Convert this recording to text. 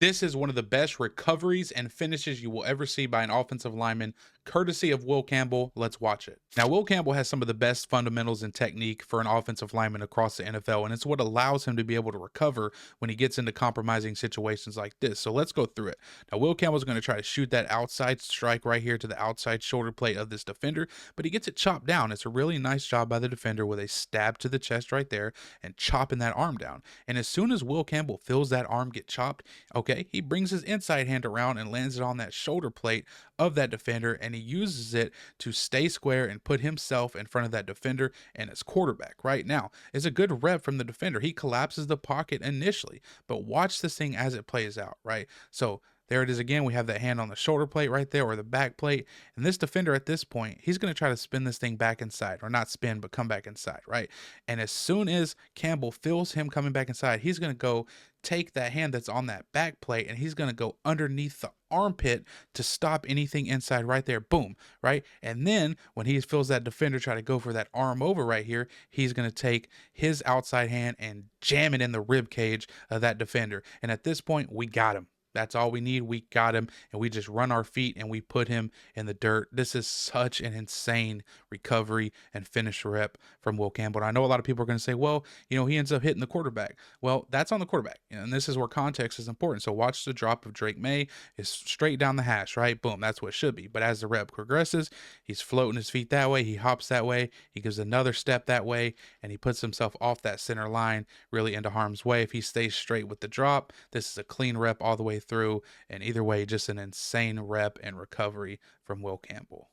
This is one of the best recoveries and finishes you will ever see by an offensive lineman, courtesy of Will Campbell. Let's watch it. Now, Will Campbell has some of the best fundamentals and technique for an offensive lineman across the NFL, and it's what allows him to be able to recover when he gets into compromising situations like this. So let's go through it. Now, Will Campbell's going to try to shoot that outside strike right here to the outside shoulder plate of this defender, but he gets it chopped down. It's a really nice job by the defender with a stab to the chest right there and chopping that arm down. And as soon as Will Campbell feels that arm get chopped, okay, he brings his inside hand around and lands it on that shoulder plate of that defender, and he uses it to stay square and put himself in front of that defender and his quarterback. Right now, it's a good rep from the defender. He collapses the pocket initially, but watch this thing as it plays out, right? So there it is again. We have that hand on the shoulder plate right there or the back plate. And this defender at this point, he's going to try to spin this thing back inside, or not spin, but come back inside, right? And as soon as Campbell feels him coming back inside, he's going to go take that hand that's on that back plate and he's going to go underneath the armpit to stop anything inside right there. Boom, right? And then when he feels that defender try to go for that arm over right here, he's going to take his outside hand and jam it in the rib cage of that defender. And at this point, we got him. That's all we need. We got him, and we just run our feet and we put him in the dirt. This is such an insane recovery and finish rep from Will Campbell. And I know a lot of people are going to say, well, he ends up hitting the quarterback. Well, that's on the quarterback. And this is where context is important. So watch the drop of Drake May is straight down the hash, right? Boom. That's what it should be. But as the rep progresses, he's floating his feet that way. He hops that way. He gives another step that way, and he puts himself off that center line, really into harm's way. If he stays straight with the drop, this is a clean rep all the way through. And either way, just an insane rep and recovery from Will Campbell.